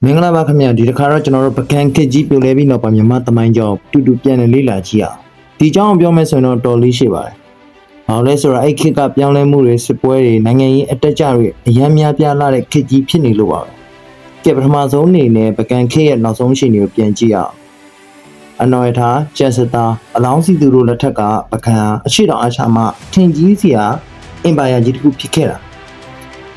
မင်္ဂလာပါခင်ဗျာဒီတစ်ခါတော့ကျွန်တော်တို့ပကံခက်ကြီးပြိုလဲပြီးတော့မြန်မာသမိုင်းကြောင်းတူတူပြန်လေ့လာကြည့်အောင်ဒီကြောင်းပြောမယ်ဆိုရင်တော့တော်လေးရှိပါတယ်။ဘာလို့လဲဆိုတော့အဲ့ခက်ကပြောင်းလဲမှုတွေစစ်ပွဲတွေနိုင်ငံရေးအတက်ကြတွေအများများပြားလာတဲ့ခက်ကြီးဖြစ်နေလို့ပါပဲ။ကဲပထမဆုံးအနေနဲ့ပကံခက်ရဲ့နောက်ဆုံးရှင်တွေကိုပြန်ကြည့်အောင်အနော်ရထားကျက်စတာအလောင်းစီသူတို့လက်ထက်ကပကံအရှိတော်အားချမှထင်ကြီးစရာအင်ပါယာကြီးတစ်ခုဖြစ်ခဲ့တာ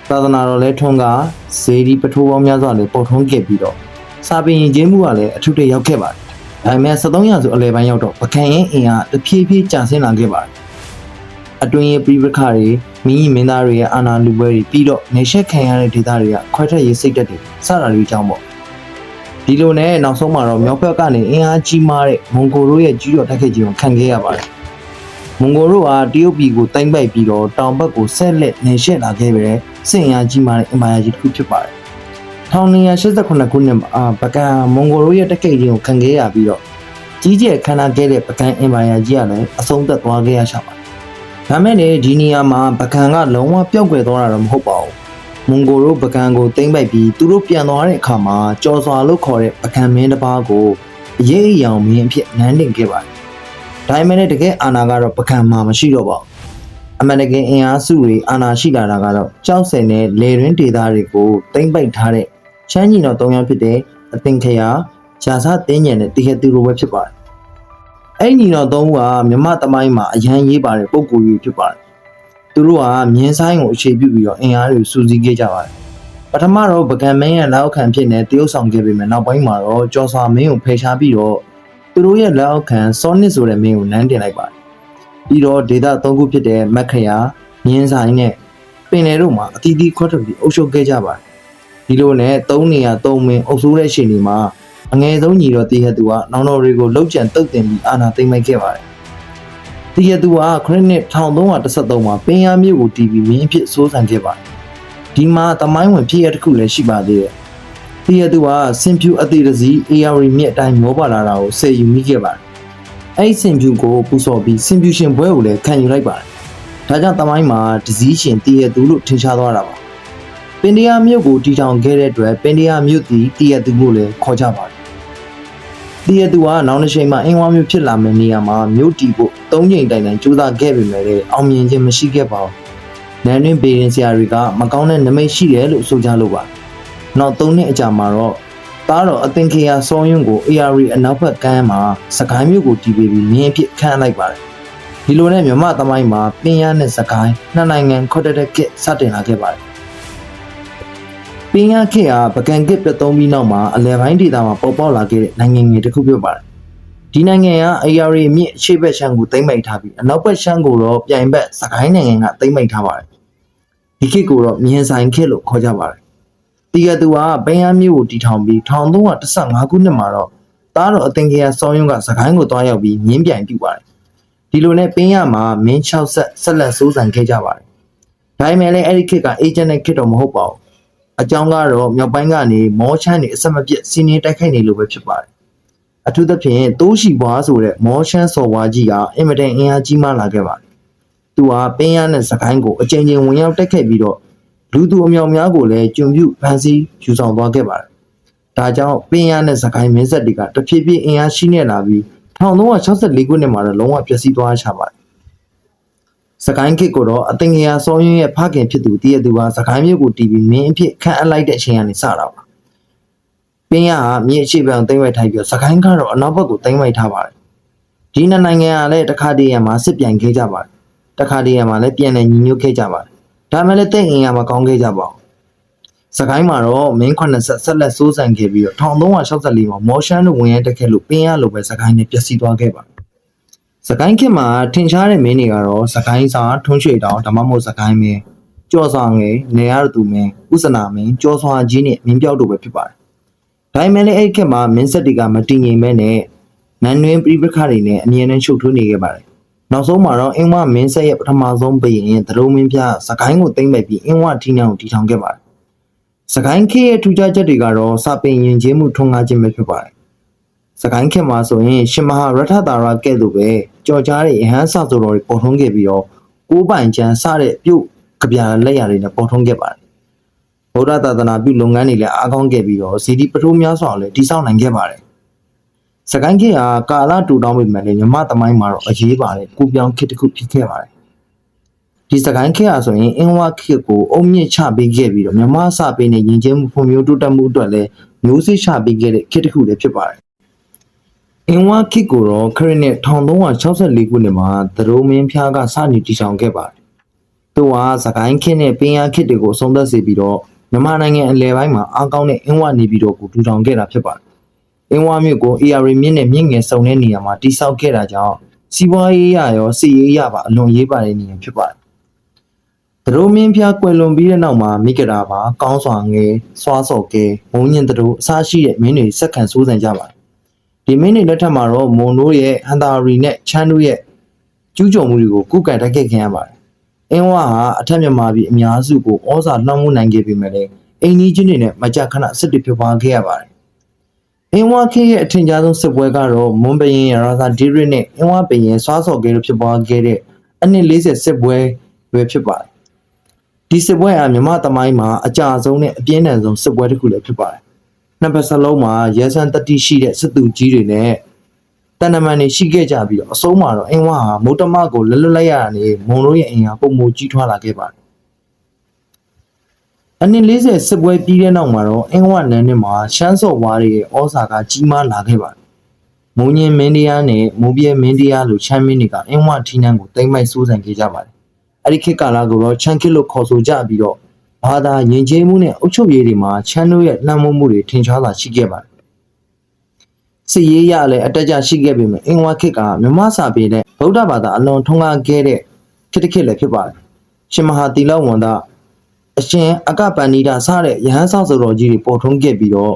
သာသနာတော်လဲထွန်းကဇေဒီပထိုးပေါင်းများစွာလည်းပေါ်ထွန်းခဲ့ပြီးတော့စာပေရင်ကျင်းမှုကလည်းအထူးတရောက်ခဲ့ပါတယ်။ဒါပေမဲ့73ရာစုအလယ်ပိုင်းရောက်တော့ပကံရဲ့အင်အားတဖြည်းဖြည်းကျဆင်းလာခဲ့ပါတယ်။အတွင်းရဲ့ပြည်ပခါတွေမိကြီးမင်းသားတွေရဲ့အာဏာလူပွဲတွေပြီးတော့နေရှက်ခံရတဲ့ဒေသတွေကခွဲထွက်ရေးစိတ်တက်တွေစတာတွေအကြောင်းပေါ့။ဒီလိုနဲ့နောက်ဆုံးမှာတော့မြောက်ဘက်ကနေအင်အားကြီးမားတဲ့မွန်ဂိုတို့ရဲ့ကြီးတော်တိုက်ခိုက်ခြင်းကိုခံခဲ့ရပါတယ်။မွန်ဂိုတို့ကတရုတ်ပြည်ကိုတိုက်ပိုက်ပြီးတော့တောင်ဘက်ကိုဆက်လက်နေရှက်လာခဲ့ပဲစစ်အင်အားကြီးမားတဲ့အင်ပါယာကြီးတစ်ခုဖြစ်ပါတယ်။1989ခုနှစ်မှာပကံမွန်ဂိုတို့ရဲ့တိုက်ခိုက်ခြင်းကိုခံခဲ့ရပြီးတော့ကြီးကျယ်ခမ်းနားခဲ့တဲ့ပကံအင်ပါယာကြီးကလည်းအဆုံးသတ်သွားခဲ့ရရှာပါတယ်။ဒါမဲ့လည်းဒီနေရာမှာပကံကလုံးဝပျောက်ကွယ်သွားတာတော့မဟုတ်ပါဘူး။မွန်ဂိုတို့ပကံကိုသိမ်းပိုက်ပြီးသူတို့ပြန်သွားတဲ့အခါမှာကြော်စွာလို့ခေါ်တဲ့ပကံမင်းတစ်ပါးကိုအရေးအယောင်မင်းအဖြစ်နန်းတင်ခဲ့ပါတယ်။ဒါပေမဲ့တကယ်အာဏာကတော့ပကံမှာမရှိတော့ပါဘူး။အမှန်တကယ်အင်အားစုတွေအာဏာရှိလာတာကတော့ကြောက်စင်တဲ့လေရင်းဒေသတွေကိုသိမ်းပိုက်ထားတဲ့ချမ်းကြီးတော်၃ယောက်ဖြစ်တဲ့အသင်ခရာဂျာစာတင်းညံတဲ့တဟက်သူလိုပဲဖြစ်ပါတယ်။အဲ့ညီတော်၃ဦးကမြမသမိုင်းမှာအရန်ရေးပါတဲ့ပုံကိုယ်ကြီးဖြစ်ပါတယ်။သူတို့ကမြင်းဆိုင်ကိုအခြေပြုပြီးတော့အင်အားတွေစုစည်းခဲ့ကြပါတယ်။ပထမတော့ပကံမင်းရဲ့လက်အောက်ခံဖြစ်နေတရုတ်ဆောင်ခဲ့ပေမဲ့နောက်ပိုင်းမှာတော့ကျော်စွာမင်းကိုဖယ်ရှားပြီးတော့သူတို့ရဲ့လက်အောက်ခံစောနစ်ဆိုတဲ့မင်းကိုနန်းတင်လိုက်ပါတယ်။ပြီးတော့ဒေသ၃ခုဖြစ်တဲ့မက်ခရာမြင်းဆိုင်နဲ့ပင်လယ်တို့မှာအသီးသီးခွဲထွက်ပြီးအုပ်ချုပ်ခဲ့ကြပါတယ်။ဒီလိုနဲ့၃နေရာ၃မင်းအုပ်စိုးတဲ့ရှင်တွေမှာအငယ်ဆုံးညီတော်တည်ဟသူကနောင်တော်တွေကိုလှုပ်ကြံတုတ်တင်ပြီးအာဏာသိမ်းလိုက်ခဲ့ပါတယ်။တည်ဟသူကခရစ်နှစ်1313မှာပင်ရမြို့ကိုတီးပြီးမင်းအဖြစ်စိုးစံခဲ့ပါတယ်။ဒီမှာတမိုင်းဝင်ဖြစ်ရတစ်ခုလည်းရှိပါသေးတယ်။တည်ဟသူကစင်ဖြူအသေးတစည်း AR မြစ်အတိုင်းမျောပါလာတာကိုဆယ်ယူမိခဲ့ပါတယ်။အဲ့ဒီစင်ဖြူကိုပူစော်ပြီးစင်ဖြူရှင်ဘွဲကိုလည်းခံယူလိုက်ပါတယ်။ဒါကြောင့်တမိုင်းမှာတစည်းရှင်တည်ဟသူလို့ထင်ရှားသွားတာပါ။ပင်တရားမြို့ကိုတီထောင်ခဲ့တဲ့အတွက်ပင်တရားမြို့တည်ဟသူကိုလည်းခေါ်ကြပါတယ်။တည်ဟသူကနောက်တစ်ချိန်မှာအင်းဝါမြို့ဖြစ်လာမယ့်နေရာမှာမြို့တီဖို့၃ချိန်တိုင်တိုင်ကြိုးစားခဲ့ပေမဲ့လည်းအောင်မြင်ခြင်းမရှိခဲ့ပါဘူး။နန်းတွင်းပေရင်ဆရာတွေကမကောင်းတဲ့နမိတ်ရှိတယ်လို့ဆိုကြလို့ပါ။နောက်၃နှစ်အကြာမှာတော့သားတော်အသင်ခေယစောယွန်းကို AR အနောက်ဘက်ကမ်းမှာစကိုင်းမြို့ကိုတီးပေးပြီးမြင်းအဖြစ်ခန့်လိုက်ပါတယ်။ဒီလိုနဲ့မြန်မာသမိုင်းမှာပင်ရနဲ့စကိုင်းနှစ်နိုင်ငံခွတ်တဲ့ကစ်စတင်လာခဲ့ပါတယ်။ပင်ရခေတ်ဟာပကံကစ်ပြတ်သုံးပြီးနောက်မှာအလဲပိုင်းဒေသမှာပေါ်ပေါက်လာခဲ့တဲ့နိုင်ငံငယ်တစ်ခုဖြစ်ပါတယ်။ဒီနိုင်ငံက AR မြစ်ရှေ့ဘက်ရှမ်းကိုသိမ်းပိုက်ထားပြီးအနောက်ဘက်ရှမ်းကိုတော့ပြိုင်ဘက်စကိုင်းနိုင်ငံကသိမ်းပိုက်ထားပါတယ်။ဒီခေတ်ကိုတော့မြင်းဆိုင်ခေတ်လို့ခေါ်ကြပါတယ်။တည်ဟသူကပင်ရမြို့ကိုတီထောင်ပြီး1315ခုနှစ်မှာတော့သားတော်အသင်ခေယစောယွန်းကစကိုင်းကိုတွားရောက်ပြီးမြင်းပြိုင်ပြုပါတယ်။ဒီလိုနဲ့ပင်ရမှာမင်း6ဆက်လက်စိုးစံခဲ့ကြပါတယ်။ဒါပေမဲ့လည်းအဲ့ဒီခေတ်ကအေဂျင့်နဲ့ခေတ်တော့မဟုတ်ပါဘူး။အကြောင်းကတော့မြောက်ပိုင်းကနေမောချမ်းနေအဆက်မပြတ်စီးနင်းတိုက်ခိုက်နေလို့ပဲဖြစ်ပါတယ်။အထူးသဖြင့်တိုးရှိဘွားဆိုတဲ့မောချမ်းစော်ဘွားကြီးကအင်မတန်အင်အားကြီးမားလာခဲ့ပါတယ်။သူဟာပင်ရနဲ့စကိုင်းကိုအကြိမ်ကြိမ်ဝင်ရောက်တိုက်ခိုက်ပြီးတော့လူသူအမြောက်များကိုလည်းကျွံပြုဖန်ဆီးယူဆောင်သွားခဲ့ပါတယ်။ဒါကြောင့်ပင်ရနဲ့စကိုင်းမင်းဆက်တွေကတဖြည်းဖြည်းအင်အားရှိနေလာပြီး1364ခုနှစ်မှာတော့လုံးဝပျက်စီးသွားချပါတယ်။စကိုင်းခေတ်ကိုတော့အသင်္ကေယစောယွန်းရဲ့ဖခင်ဖြစ်သူတည်ဟသူကစကိုင်းမြို့ကိုတီးပြီးမင်းအဖြစ်ခန့်အပ်လိုက်တဲ့အချိန်ကနေစတာပါ။ပင်ရကမြေအရှိပံသိမ်းပိုက်ထားပြီးစကိုင်းကတော့အနောက်ဘက်ကိုသိမ်းပိုက်ထားပါတယ်။ဒီနှစ်နိုင်ငံကလည်းတခါတည်းရံမှာစစ်ပြိုင်ခဲ့ကြပါတယ်။တခါတည်းရံမှာလည်းပြန်လည်ညီညွတ်ခဲ့ကြပါတယ်။ဒါမှလည်းတိတ်အင်ရမကောင်းခဲ့ကြပါဘူး။စကိုင်းမှာတော့မင်း9ဆက်လက်စိုးစံခဲ့ပြီးတော့1364မှာမော်ရှန်တို့ဝင်ရဲတက်ခဲ့လို့ပင်ရလိုပဲစကိုင်းနဲ့ပျက်စီးသွားခဲ့ပါတယ်။စကိုင်းခေတ်မှာထင်ရှားတဲ့မင်းတွေကတော့စကိုင်းစာထွန်းရွှေတောင်ဒါမှမဟုတ်စကိုင်းမင်းကျော်စွာငယ်နေရတူမင်းဥစနာမင်းကျော်စွာကြီးနဲ့မင်းပြောက်တို့ပဲဖြစ်ပါတယ်။ဒါပေမဲ့လည်းအဲ့ခေတ်မှာမင်းဆက်တွေကမတည်ငြိမ်မဲနဲ့နန်းတွင်းပြိပခါတွေနဲ့အမြဲတမ်းချုပ်ထွေးနေခဲ့ပါတယ်။နောက်ဆုံးမှာတော့အင်းဝမင်းဆက်ရဲ့ပထမဆုံးဘုရင်သရုံမင်းပြစကိုင်းကိုသိမ်းပိုက်ပြီးအင်းဝထီးနှံကိုတည်ထောင်ခဲ့ပါတယ်။စကိုင်းခေတ်ရဲ့ထူးခြားချက်တွေကတော့စာပေယဉ်ကျေးမှုထွန်းကားခြင်းပဲဖြစ်ပါတယ်။စကိုင်းခေတ်မှာဆိုရင်ရှင်မဟာရထသာရကဲ့သို့ပဲကြော်ကြားတဲ့ယဟန်စဆိုတော်တွေပေါ်ထွန်းခဲ့ပြီးတော့ကိုးပိုင်ချမ်းစတဲ့ပြုတ်ကြပြလက်ရာတွေနဲ့ပေါ်ထွန်းခဲ့ပါတယ်။ ဗုဒ္ဓသာသနာပြုလုပ်ငန်းတွေလည်းအားကောင်းခဲ့ပြီးတော့စေတီပထိုးများစွာလည်းတည်ဆောက်နိုင်ခဲ့ပါတယ်စကိုင်းခေတ်ဟာကာလတူတောင်းပေမဲ့လည်းမြမသမိုင်းမှာတော့အရေးပါတယ်ကိုပြောင်းခေတ်တစ်ခုဖြစ်ခဲ့ပါတယ်ဒီစကိုင်းခေတ်ဟာဆိုရင်အင်းဝခေတ်ကိုအုံမြင့်ချပေးခဲ့ပြီးတော့မြမစပေးနေရင်ကျင်းမှုဖွံ့ဖြိုးတိုးတက်မှုအတွက်လည်းမျိုးစေ့ချပေးခဲ့တဲ့ခေတ်တစ်ခုလည်းဖြစ်ပါတယ်အင်းဝခေတ်ကိုတော့ခရစ်နှစ်1364ခုနှစ်မှာသရိုးမင်းဖျားကစတင်တည်ထောင်ခဲ့ပါတယ်သူကစကိုင်းခေတ်နဲ့ပင်ရခေတ်တွေကိုအဆုံးသတ်စေပြီးတော့မြန်မာနိုင်ငံအလယ်ပိုင်းမှာအားကောင်းတဲ့အင်းဝနေပြည်တော်ကိုထူထောင်ခဲ့တာဖြစ်ပါတယ်အင်းဝမြို့ကို AR မြင့်နဲ့မြင့်ငယ်စုံတဲ့နေရာမှာတည်ဆောက်ခဲ့တာကြောင့်စီးပွားရေးရရောစစ်ရေးရပါအလွန်ရေးပါတဲ့နေရာဖြစ်ပါတယ်သရိုးမင်းဖျားကွယ်လွန်ပြီးတဲ့နောက်မှာမိဂရာပါကောင်းစွာငယ်စွာစော်ကဲမုံညင်တို့အစားရှိတဲ့မင်းတွေစက္ကန့်စိုးစံကြပါတယ်ဒီမင်းတွေလက်ထက်မှာတော့မွန်တို့ရဲ့ဟန်တာရီနဲ့ချမ်းတို့ရဲ့ကျူးကျော်မှုတွေကိုကုကန်တိုက်ခိုက်ခံရပါတယ်အင်းဝဟာအထက်မြန်မာပြည်အများစုကိုဩဇာလွှမ်းမိုးနိုင်ခဲ့ပေမဲ့လည်းအိမ်ကြီးချင်းတွေနဲ့မကြခဏစစ်တွေဖြစ်ပွားခဲ့ရပါတယ်အင်းဝခေရဲ့အထင်ရှားဆုံးစစ်ပွဲကတော့မွန်ဘရင်ရာဇာဒီရစ်နဲ့အင်းဝဘရင်စွာစော်ကဲတို့ဖြစ်ပွားခဲ့တဲ့အနှစ်40စစ်ပွဲပဲဖြစ်ပါတယ်ဒီစစ်ပွဲဟာမြန်မာသမိုင်းမှာအကြအဆုံးနဲ့အပြင်းထန်ဆုံးစစ်ပွဲတစ်ခုလည်းဖြစ်ပါတယ်နှစ်ဖက်စလုံးမှာရဲစံတတိရှိတဲ့စစ်သူကြီးတွေနဲ့တန်တမန်တွေရှိခဲ့ကြပြီးတော့အဆုံးမှာတော့အင်းဝဟာမုတ်တမကိုလွတ်လိုက်ရတာနဲ့မုံတို့ရဲ့အင်အားပုံမူကြီးထွားလာခဲ့ပါတယ်အနှစ်40စစ်ပွဲပြီးတဲ့နောက်မှာတော့အင်းဝနန်းနဲ့မှာရှမ်းစော်ဝါးတွေရဲ့ဩဇာကကြီးမားလာခဲ့ပါတယ်မုံညင်မင်းတရားနဲ့မုံပြဲမင်းတရားလိုချမ်းမင်းတွေကအင်းဝထီးနှံကိုတိမ့်မိုက်စိုးစံခဲ့ကြပါတယ်အဲ့ဒီခေတ်ကာလကိုတော့ချမ်းခေတ်လို့ခေါ်ဆိုကြပြီးတော့ဘာသာယဉ်ကျေးမှုနဲ့အုပ်ချုပ်ရေးတွေမှာချမ်းတို့ရဲ့နှံ့မှုတွေထင်ရှားစွာရှိခဲ့ပါတယ်စစ်ရေးရလည်းအတက်ကြရှိခဲ့ပေမဲ့အင်ဝါခေတ်ကမြမစာပေနဲ့ဗုဒ္ဓဘာသာအလွန်ထွန်းကားခဲ့တဲ့ခေတ်တစ်ခေတ်လည်းဖြစ်ပါတယ်ရှင်မဟာသီလဝန္ဒအရှင်အကပန္နိဒစတဲ့ယဟန်ဆောက်ဆိုတော်ကြီးတွေပေါ်ထွန်းခဲ့ပြီးတော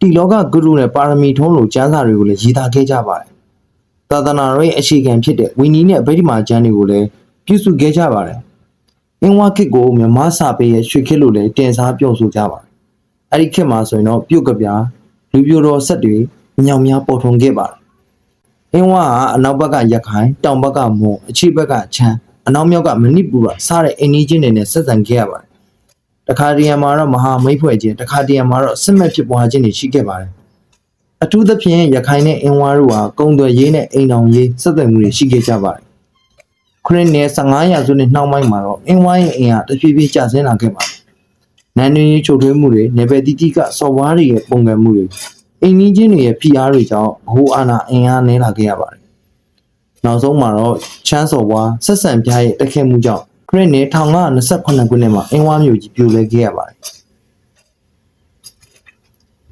့တိလောကဂုရုနဲ့ပါရမီထုံးလိုကျမ်းစာတွေကိုလည်းရေးသားခဲ့ကြပါတယ်သာသနာတော်ရဲ့အခြေခံဖြစ်တဲ့ဝိနည်းနဲ့ဗိဓမာကျမ်းတွေကိုလည်းပြုစုခဲ့ကြပါတယ်အင်းဝခေတ်ကိုမြမစာပေရဲ့ရွှေခေတ်လို့လည်းတင်စားပြောဆိုကြပါတယ်အဲ့ဒီခေတ်မှာဆိုရင်တော့ပြုတ်ကပြားလူပြိုတော်ဆက်တွေညောင်များပေါ်ထွန်းခဲ့ပါတယ်အင်းဝဟာအနောက်ဘက်ကရခိုင်တောင်ဘက်ကမွန်အရှေ့ဘက်ကချမ်းအနောက်မြောက်ကမဏိပူရစတဲ့အိန္ဒိချင်းတွေနဲ့ဆက်ဆံခဲ့ရပါတယ်တခါတရံမှာတော့မဟာမိတ်ဖွဲ့ခြင်းတခါတရံမှာတော့စစ်မှတ်ဖြစ်ပွားခြင်းတွေရှိခဲ့ပါတယ်အထူးသဖြင့်ရခိုင်နဲ့အင်းဝါတို့ဟာကုံသွယ်ရေးနဲ့အိမ်တော်ရေးဆက်သွယ်မှုတွေရှိခဲ့ကြပါတယ်ခရစ်နယ်15ရာစုနှစ်နှောင်းပိုင်းမှာတော့အင်းဝိုင်းရဲ့အင်အားတဖြည်းဖြည်းကျဆင်းလာခဲ့ပါတယ်။နန်းတွင်ရေးချုပ်ထွေးမှုတွေနေပယ်တိတိကစော်ဝါးတွေရဲ့ပုံကံမှုတွေအိမ်ကြီးချင်းတွေရဲ့ဖိအားတွေကြောင့်ဘ ਹੁ အာနာအင်အားနည်းလာခဲ့ရပါတယ်။နောက်ဆုံးမှာတော့ချမ်းစော်ဝါးဆက်ဆံပြားရဲ့တက်ခဲ့မှုကြောင့်ခရစ်နယ်1928ခုနှစ်မှာအင်းဝါမြို့ကြီးပြိုလဲခဲ့ရပါတယ်။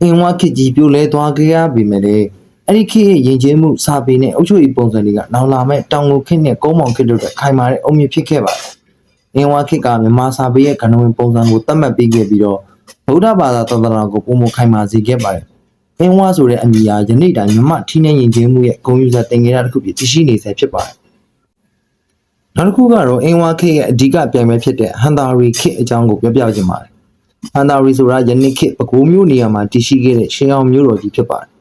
အင်းဝါခေတ်ကြီးပြိုလဲသွားခဲ့ရပြီမဲ့လည်းအဲ့ဒီခေတ်ရဲ့ယဉ်ကျေးမှုစာပေနဲ့အုပ်ချုပ်ရေးပုံစံတွေကနောက်လာမဲ့တောင်ကိုခေတ်နဲ့ကုန်းမောင်ခေတ်တို့ကခိုင်မာတဲ့အုံမြင့်ဖြစ်ခဲ့ပါတယ်။အင်းဝါခေတ်ကမြန်မာစာပေရဲ့ကဏ္ဍဝင်ပုံစံကိုသတ်မှတ်ပေးခဲ့ပြီးတော့ဗုဒ္ဓဘာသာသာသနာကိုပုံမခိုင်မာစေခဲ့ပါတယ်။အင်းဝါဆိုတဲ့အမည်အရယနေ့တိုင်မြမထီးနှံယဉ်ကျေးမှုရဲ့ဂုဏ်ယူစားတင်ကြတာတစ်ခုဖြစ်တရှိနေဆဲဖြစ်ပါတယ်။နောက်တစ်ခုကတော့အင်းဝါခေတ်ရဲ့အဓိကပြိုင်ပွဲဖြစ်တဲ့ဟန်တာရီခေတ်အကြောင်းကိုပြောပြချင်ပါတယ်။ဟန်တာရီဆိုတာယနေ့ခေတ်ပဲခူးမြို့နေရာမှာတည်ရှိခဲ့တဲ့ရှေးအောင်မြို့တော်ကြီးဖြစ်ပါတယ်။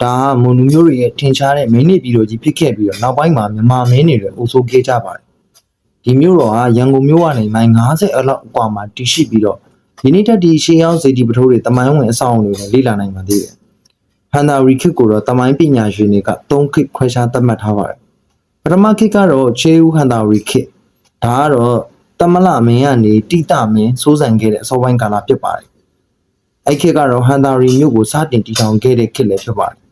ဒါကမွန်လူမျိုးတွေရဲ့ထင်ရှားတဲ့မင်းနေပြည်တော်ကြီးဖြစ်ခဲ့ပြီးတော့နောက်ပိုင်းမှာမြန်မာမင်းတွေလည်းအုပ်စိုးခဲ့ကြပါတယ်။ဒီမြို့တော်ဟာရန်ကုန်မြို့ကနေမိုင်90အလောက်အကွာမှာတည်ရှိပြီးတော့ယနေ့တက်ဒီရှေးအောင်စေတီပထိုးတွေတမိုင်းဝင်အဆောင်တွေကိုလေ့လာနိုင်ပါသေးတယ်။ဟန်တာရီခေတ်ကိုတော့တမိုင်းပညာရှင်တွေက3ခေတ်ခွဲခြားသတ်မှတ်ထားပါတယ်။ပထမခေတ်ကတော့ချေဦးဟန်တာရီခေတ်ဒါကတော့တမလမင်းကနေတိတမင်းစိုးစံခဲ့တဲ့အစောပိုင်းကာလဖြစ်ပါတယ်။အဲ့ခေတ်ကတော့ဟန်တာရီမြို့ကိုစတင်တည်ထောင်ခဲ့တဲ့ခေတ်လည်းဖြစ်ပါတယ်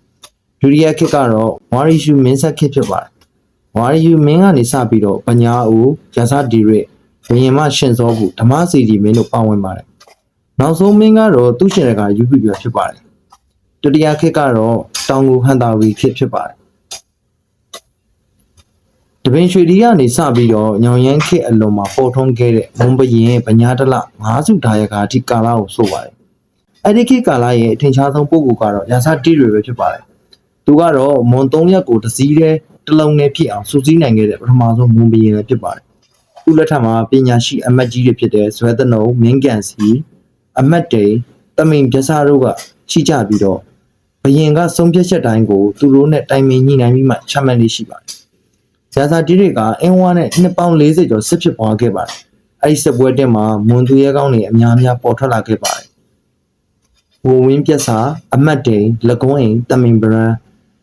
ဒုတိယခေတ်ကတော့ဝါရီရှုမင်းဆက်ခေတ်ဖြစ်ပါတယ်။ဝါရီရှုမင်းကနေစပြီးတော့ပညာဦးရသဒီရစ်ဘယင်မရှင်စောဘူးဓမ္မစီဒီမင်းတို့ပါဝင်ပါတယ်။နောက်ဆုံးမင်းကတော့သူ့ရှင်ရကယူပြီးဖြစ်ပါတယ်။တတိယခေတ်ကတော့တောင်ကိုဟန်တာရီခေတ်ဖြစ်ပါတယ်။တပင်ရွှေဒီကနေစပြီးတော့ညောင်ရမ်းခေတ်အလုံးမှာပေါ်ထွန်းခဲ့တဲ့မွန်ဘရင်ပညာတလငါးစုဒါယကာအထိကာလကိုဆိုပါတယ်။အဲ့ဒီခေတ်ကာလရဲ့အထင်ရှားဆုံးပုဂ္ဂိုလ်ကတော့ရသဒီရစ်ပဲဖြစ်ပါတယ်။သူကတော့မွန်3ရက်ကိုတစည်းတဲ့တလုံးနဲ့ဖြစ်အောင်စူးစီးနိုင်ခဲ့တဲ့ပထမဆုံးမွန်ဘရင်လည်းဖြစ်ပါတယ်။သူ့လက်ထက်မှာပညာရှိအမတ်ကြီးတွေဖြစ်တဲ့ဇွဲတနုံမင်းကန်စီအမတ်တေတမိန်ပြဆားတို့ကရှိကြပြီးတော့ဘရင်ကဆုံးဖြတ်ချက်တိုင်းကိုသူတို့နဲ့တိုင်ပင်ညှိနှိုင်းပြီးမှချမှတ်လေးရှိပါတယ်။ဇာသာတီတွေကအင်းဝါနဲ့နှစ်ပေါင်း40ကျော်စစ်ဖြစ်ပွားခဲ့ပါတယ် အဲ့ဒီစစ်ပွဲတက်မှာမွန်သူရဲကောင်းတွေအများများပေါ်ထွက်လာခဲ့ပါတယ်ဝဝင်းပြက်စာအမတ်တိန်လကွန်းအိမ်တမင်ပရန်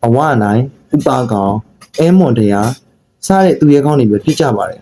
အဝနိုင်ဥပကောင်အဲမွန်တရားစတဲ့သူရဲကောင်းတွေပဲဖြစ်ကြပါတယ်